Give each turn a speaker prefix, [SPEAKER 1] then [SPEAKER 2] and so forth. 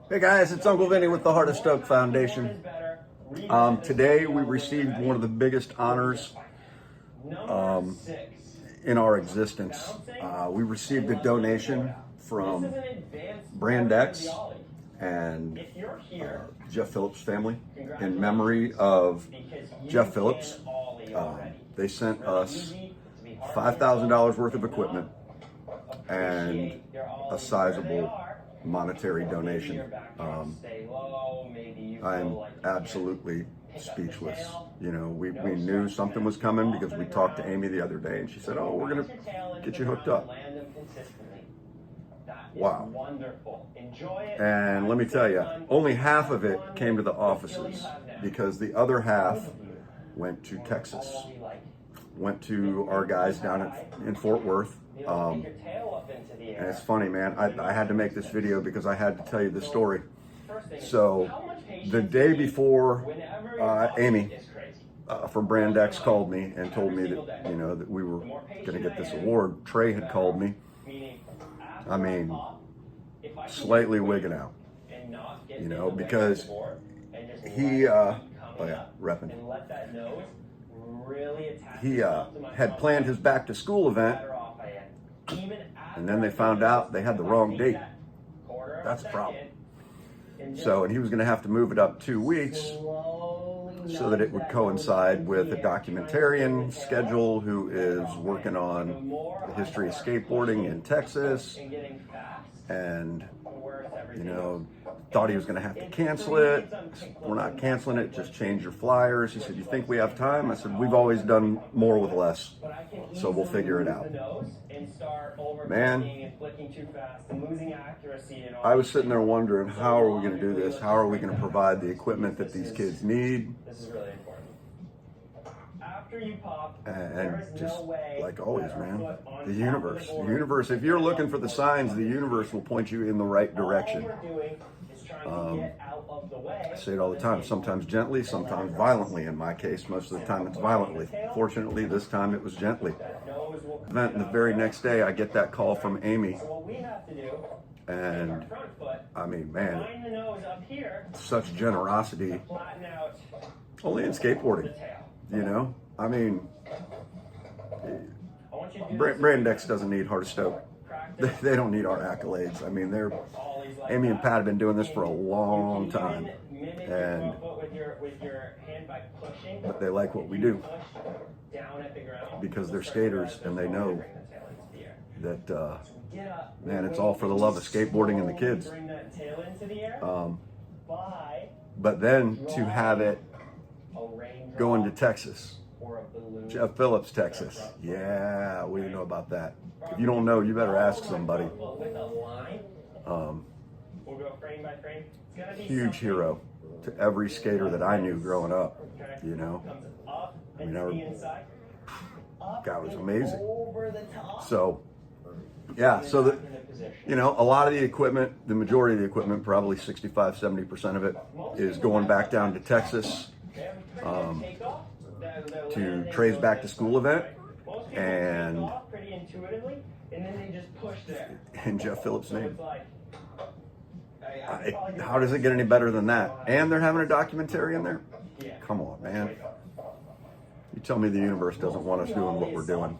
[SPEAKER 1] Hey guys, it's Uncle Vinny with the Heart of Stoke Foundation. Today we received one of the biggest honors in our existence. We received a donation from Brand X and Jeff Phillips family in memory of Jeff Phillips. They sent us $5,000 worth of equipment and a sizable monetary donation. I'm absolutely speechless. You know, we knew something was coming because we talked to Amy the other day and she said, "Oh, we're gonna get you hooked up." Wow. And let me tell you, only half of it came to the offices because the other half went to Texas, went to our guys down in Fort Worth. And it's funny, man, I had to make this video because I had to tell you the story. So the day before, Amy from Brand X called me and told me that, you know, that we were going to get this award. Trey had called me. I mean, slightly wigging out, you know, because he, oh yeah, repping. He had planned his back to school event, and then they found out they had the wrong date. That's a problem. So, and he was going to have to move it up 2 weeks so that it would coincide with a documentarian schedule who is working on the history of skateboarding in Texas, and, you know, thought he was going to have to cancel it. We're not canceling it, just change your flyers. He said, "You think we have time?" I said, "We've always done more with less, so we'll figure it out." Man, I was sitting there wondering, how are we going to do this? How are we going to provide the equipment that these kids need? And just like always, man, the universe, if you're looking for the signs, the universe will point you in the right direction. I say it all the time, sometimes gently, sometimes violently. In my case, most of the time it's violently. Fortunately, this time it was gently. And the very next day, I get that call from Amy. And I mean, man, such generosity. Only in skateboarding, you know? I mean, Brand X doesn't need Heart of Stoke. They don't need our accolades. I mean, Amy and Pat have been doing this for a long time, but they like what we do because they're skaters and they know that, man, it's all for the love of skateboarding and the kids. But then to have it go into Texas, Jeff Phillips, Texas. Yeah, we know about that. If you don't know, you better ask somebody. Huge hero to every skater that I knew growing up, you know. I mean, God was amazing. So, yeah, so that, you know, a lot of the equipment, the majority of the equipment, probably 65, 70% of it is going back down to Texas to Trey's back to school event and in Jeff Phillips' name. How does it get any better than that? And they're having a documentary in there? Come on, man. You tell me the universe doesn't want us doing what we're doing.